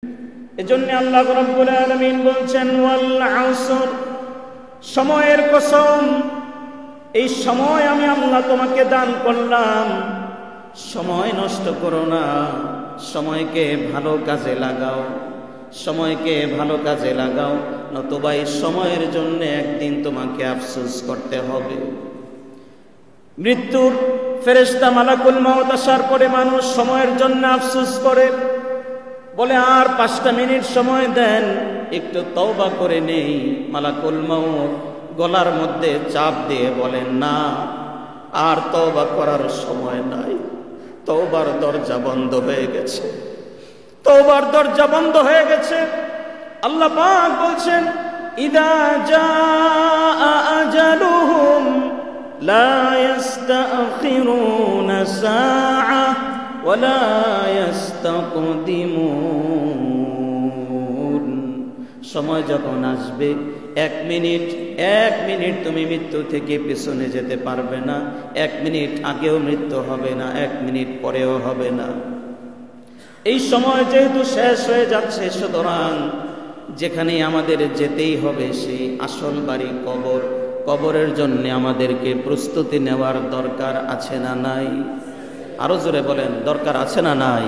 এজন্য আল্লাহ রাব্বুল আলামিন বলছেন ওয়াল আসর, সময়ের কসম, এই সময় আমি আল্লাহ তোমাকে দান করলাম, সময় নষ্ট করো না, সময়কে ভালো কাজে লাগাও, সময়কে ভালো কাজে লাগাও, নতুবা এই সময়ের জন্য একদিন তোমাকে আফসোস করতে হবে। মৃত্যুর ফেরেশতা মালাকুল মউত আসার পরে মানুষ সময়ের জন্য আফসোস করে, বলে আর 5টা মিনিট সময় দেন, একটু তওবা করে নেই। মালাকুল মউত গলার মধ্যে চাপ দিয়ে বলেন, না, আর তওবা করার সময় নাই, তওবার দরজা বন্ধ হয়ে গেছে, তওবার দরজা বন্ধ হয়ে গেছে। আল্লাহ পাক বলছেন, ইদা জাআ আজালুহুম লা ইস্তাখিরুনা সাআ ওয়া লা ইস্তাকদিমুন। সময় যখন আসবে, 1 মিনিট তুমি মৃত্যু থেকে পিছনে যেতে পারবে না, 1 মিনিট আগেও মৃত্যু হবে না, 1 মিনিট পরেও হবে না। এই সময় যেহেতু শেষ হয়ে যাচ্ছে, সুতরাং যেখানে আমাদের যেতেই হবে সেই আসল বাড়ি কবর, কবরের জন্য আমাদেরকে প্রস্তুতি নেওয়ার দরকার আছে না নাই? আরো জোরে বলেন, দরকার আছে না নাই?